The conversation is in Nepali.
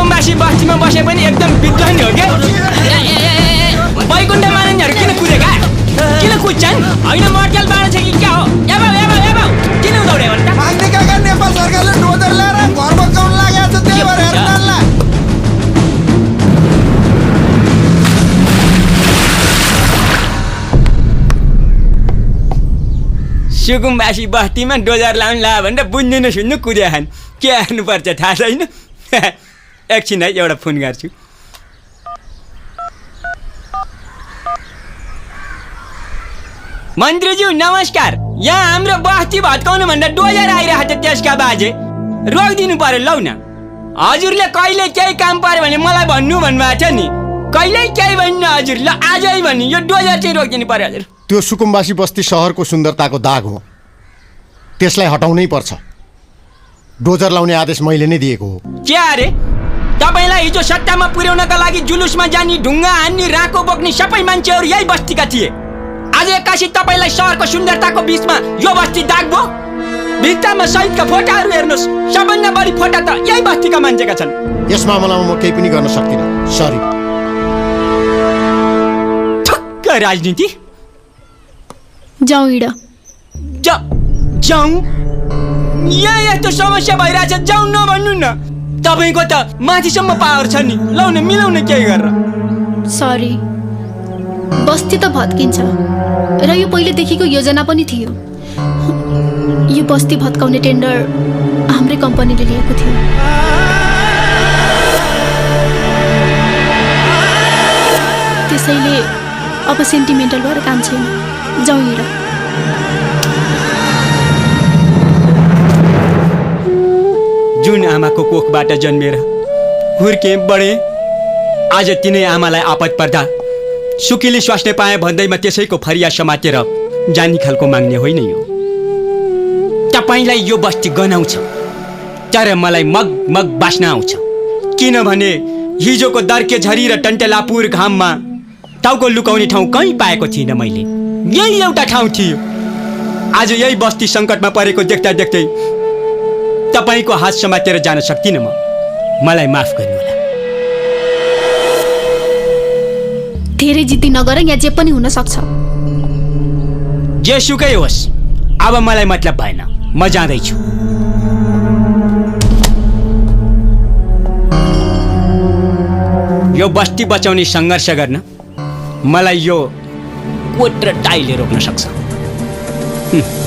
सुकुम्बासी बस्तीमा बसे पनि एकदम विद्वान हो क्या वैकुण्ठ माननीयहरू किन कुदेका किन कुद्छन् होइन मर्केल बाँड छ कि क्या हो किन उदाउडे भन्छ माग्ने काका नेपाल सरकारले डोजर ल्याएर घर बचाउन लागेको छ त्यही भएर हेर्नला सुकुम्बासी बस्तीमा डोजर लाउनु ला भनेर बुझ्नु नसुन्नु कुद्या खान् के हार्नुपर्छ थाहा छैन एकछिन है एउटा फोन गर्छु मन्त्रीज्यू नमस्कार यहाँ हाम्रो बस्ती भत्काउनु भन्दा डोजर आइरहेको छ त्यसका बाजे रोकिदिनु पर्यो लौ न हजुरले कहिले केही काम पर्यो भने मलाई भन्नु भन्नुभएको थियो नि कहिल्यै केही भन्नु हजुर ल आजै भन्नु यो डोजर चाहिँ रोकिदिनु पर्यो हजुर त्यो सुकुम्बासी बस्ती सहरको सुन्दरताको दाग हो त्यसलाई हटाउनै पर्छ डोजर लाउने आदेश मैले नै दिएको हो के अरे तपाईलाई हिजो सत्तामा पुर्याउनका लागि जुलुसमा जाने ढुङ्गा हान्ने राको बोक्ने सबै मान्छेहरू यही बस्तीका थिए आज एक्कासी तपाईलाई सहरको सुन्दरताको बीचमा यो बस्ती दाग भयो भित्तामा शहीदका फोटाहरू हेर्नुहोस् सबभन्दा बढी फोटा त यही बस्तीका मान्छेका छन् यस मामलामा म केही पनि गर्न सक्दिनँ सरी ठक्क राजनीति जाउँ हिँड जाउँ यहाँ यस्तो समस्या भइरहेछ जाउँ नभन्नु न तपाईँको त माथिसम्म पावर छ नि लौ न मिलाउन केही गरेर सरी बस्ती त भत्किन्छ र यो पहिलेदेखिको योजना पनि थियो यो बस्ती भत्काउने टेन्डर हाम्रै कम्पनीले लिएको थियो त्यसैले अब सेन्टिमेन्टल भएर काम छैन जाउँ हिँड जुन आमाको कोखबाट जन्मेर हुर्के बढे आज तिनै आमालाई आपत पर्दा सुकिली स्वास्नी पाए भन्दैमा त्यसैको फरिया समातेर जानी खालको माग्ने होइन यो तपाईँलाई यो बस्ती गनाउँछ तर मलाई मग मग बास्न आउँछ किनभने हिजोको दर्के झरी र टन्टेलापुर घाममा टाउको लुकाउने ठाउँ कहीँ पाएको थिइनँ मैले यही एउटा ठाउँ थियो आज यही बस्ती सङ्कटमा परेको देख्दा देख्दै तपाईको हात समातेर जान सक्दिनँ म मलाई माफ गर्नुहोला धेरै जिद्दी नगर यहाँ जे पनि हुन सक्छ जेसुकै होस् अब मलाई मतलब भएन म जाँदैछु यो बस्ती बचाउने सङ्घर्ष गर्न मलाई यो कोट र टाईले रोक्न सक्छ